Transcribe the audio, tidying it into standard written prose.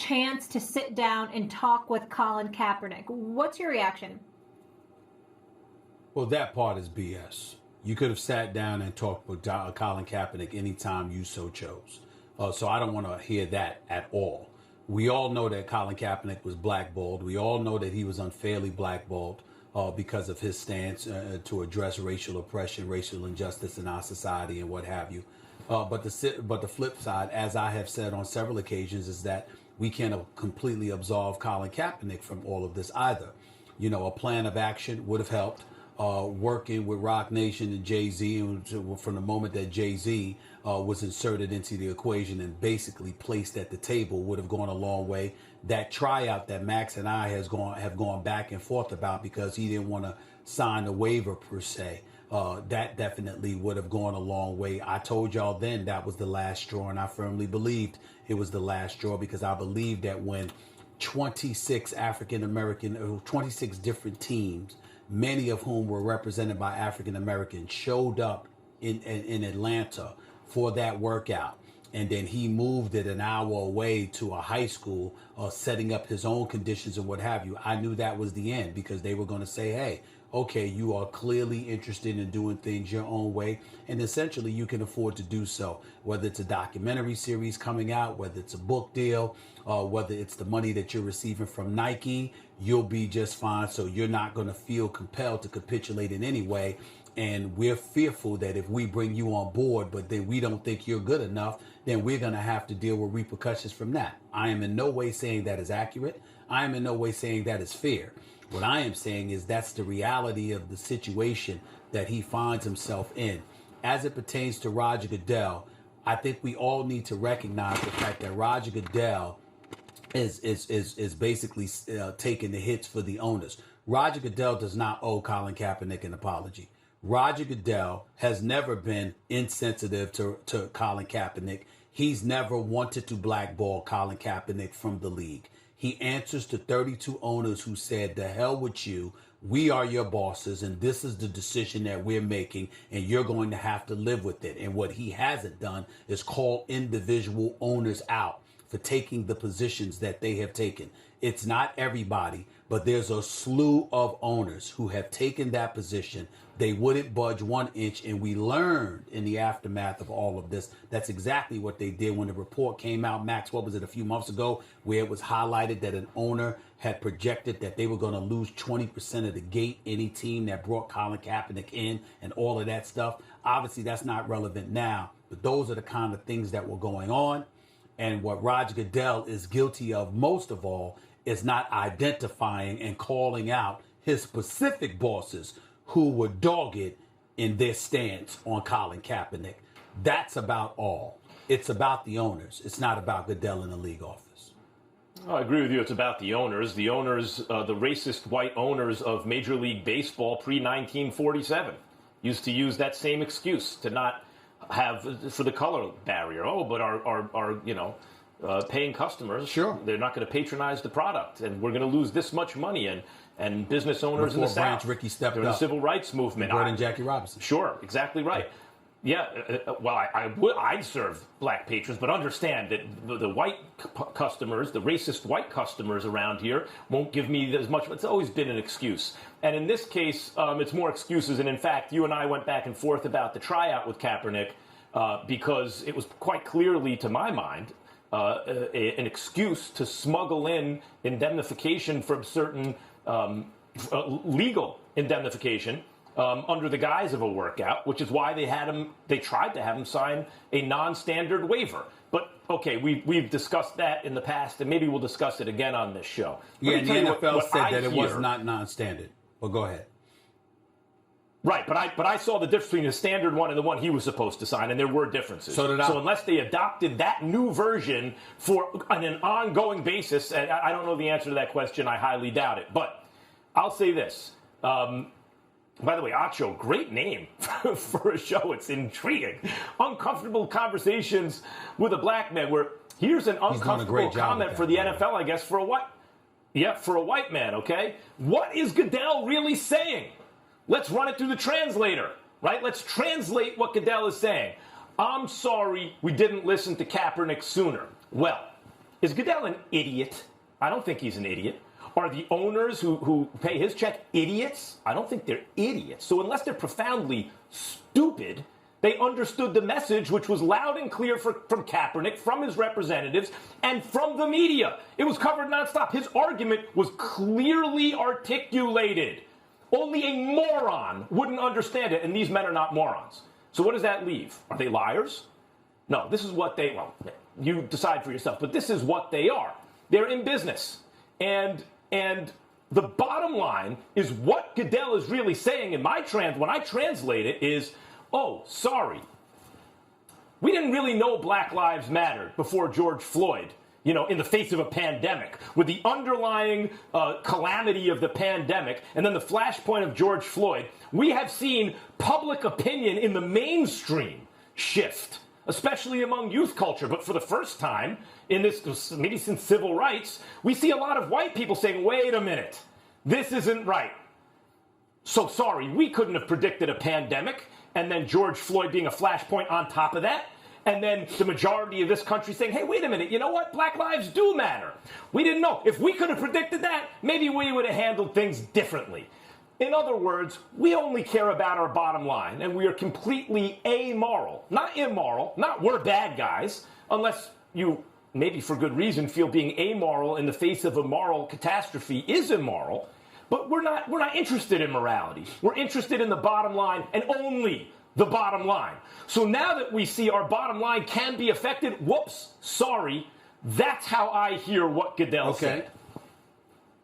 chance to sit down and talk with Colin Kaepernick. What's your reaction? Well, that part is BS. You could have sat down and talked with Colin Kaepernick anytime you so chose. So I don't want to hear that at all. We all know that Colin Kaepernick was blackballed. We all know that he was unfairly blackballed because of his stance to address racial oppression, racial injustice in our society and what have you. But the flip side, as I have said on several occasions, is that we can't completely absolve Colin Kaepernick from all of this either. You know, a plan of action would have helped. Working with Roc Nation and Jay-Z from the moment that Jay-Z was inserted into the equation and basically placed at the table would have gone a long way. That tryout that Max and I have gone back and forth about because he didn't want to sign a waiver per se. That definitely would have gone a long way. I told y'all then that was the last straw, and I firmly believed it was the last straw because I believed that when 26 different teams, many of whom were represented by African Americans, showed up in Atlanta for that workout. And then he moved it an hour away to a high school, setting up his own conditions and what have you. I knew that was the end because they were going to say, hey, okay, you are clearly interested in doing things your own way. And essentially you can afford to do so, whether it's a documentary series coming out, whether it's a book deal, whether it's the money that you're receiving from Nike, you'll be just fine. So you're not going to feel compelled to capitulate in any way. And we're fearful that if we bring you on board, but then we don't think you're good enough, then we're going to have to deal with repercussions from that. I am in no way saying that is accurate. I am in no way saying that is fair. What I am saying is that's the reality of the situation that he finds himself in. As it pertains to Roger Goodell, I think we all need to recognize the fact that Roger Goodell is basically taking the hits for the owners. Roger Goodell does not owe Colin Kaepernick an apology. Roger Goodell has never been insensitive to Colin Kaepernick. He's never wanted to blackball Colin Kaepernick from the league. He answers to 32 owners who said, the hell with you. We are your bosses, and this is the decision that we're making, and you're going to have to live with it. And what he hasn't done is call individual owners out for taking the positions that they have taken. It's not everybody, but there's a slew of owners who have taken that position. They wouldn't budge 1 inch, and we learned in the aftermath of all of this, that's exactly what they did when the report came out. Max, what was it, a few months ago, where it was highlighted that an owner had projected that they were going to lose 20% of the gate, any team that brought Colin Kaepernick in and all of that stuff. Obviously, that's not relevant now, but those are the kind of things that were going on. And what Roger Goodell is guilty of most of all is not identifying and calling out his specific bosses who were dogged in their stance on Colin Kaepernick. That's about all. It's about the owners. It's not about Goodell in the league office. I agree with you. It's about the owners. The owners, the racist white owners of Major League Baseball pre-1947 used to use that same excuse to not have for the color barrier. Oh, but our paying customers, sure, they're not going to patronize the product, and we're going to lose this much money. And business owners in the South, Ricky stepped during up. the civil rights movement, Brought in Jackie Robinson. Sure, exactly right. Yeah, well, I'd serve black patrons, but understand that the white customers, the racist white customers around here, won't give me as much. It's always been an excuse. And in this case, it's more excuses. And in fact, you and I went back and forth about the tryout with Kaepernick because it was quite clearly, to my mind, an excuse to smuggle in indemnification from certain legal indemnification under the guise of a workout, which is why they tried to have him sign a non-standard waiver. But okay, we've discussed that in the past, and maybe we'll discuss it again on this show. Yeah, and the NFL said that it was not non-standard. Well, go ahead. Right, but I saw the difference between the standard one and the one he was supposed to sign, and there were differences. So did I. So unless they adopted that new version on an ongoing basis, and I don't know the answer to that question, I highly doubt it. But I'll say this. By the way, Acho, great name for a show. It's intriguing. Uncomfortable Conversations with a Black Man, where here's an uncomfortable comment for the NFL, I guess, for a white man, okay? What is Goodell really saying? Let's run it through the translator, right? Let's translate what Goodell is saying. I'm sorry we didn't listen to Kaepernick sooner. Well, Is Goodell an idiot? I don't think he's an idiot. Are the owners who pay his check idiots? I don't think they're idiots. So unless they're profoundly stupid, they understood the message, which was loud and clear from Kaepernick, from his representatives, and from the media. It was covered nonstop. His argument was clearly articulated. Only a moron wouldn't understand it, and these men are not morons. So what does that leave? Are they liars? No, this is what they, well, you decide for yourself, but this is what they are. They're in business. And the bottom line is what Goodell is really saying when I translate it is, oh, sorry. We didn't really know Black Lives Mattered before George Floyd, in the face of a pandemic, with the underlying calamity of the pandemic and then the flashpoint of George Floyd. We have seen public opinion in the mainstream shift, especially among youth culture. But for the first time in this, maybe since civil rights, we see a lot of white people saying, wait a minute, this isn't right. So sorry, we couldn't have predicted a pandemic, and then George Floyd being a flashpoint on top of that, and then the majority of this country saying, hey, wait a minute, you know what? Black lives do matter. We didn't know. If we could have predicted that, maybe we would have handled things differently. In other words, we only care about our bottom line, and we are completely amoral, not immoral, not we're bad guys, unless you, maybe for good reason, feel being amoral in the face of a moral catastrophe is immoral. But we're not interested in morality. We're interested in the bottom line and only the bottom line. So now that we see our bottom line can be affected, whoops, sorry, that's how I hear what Goodell said.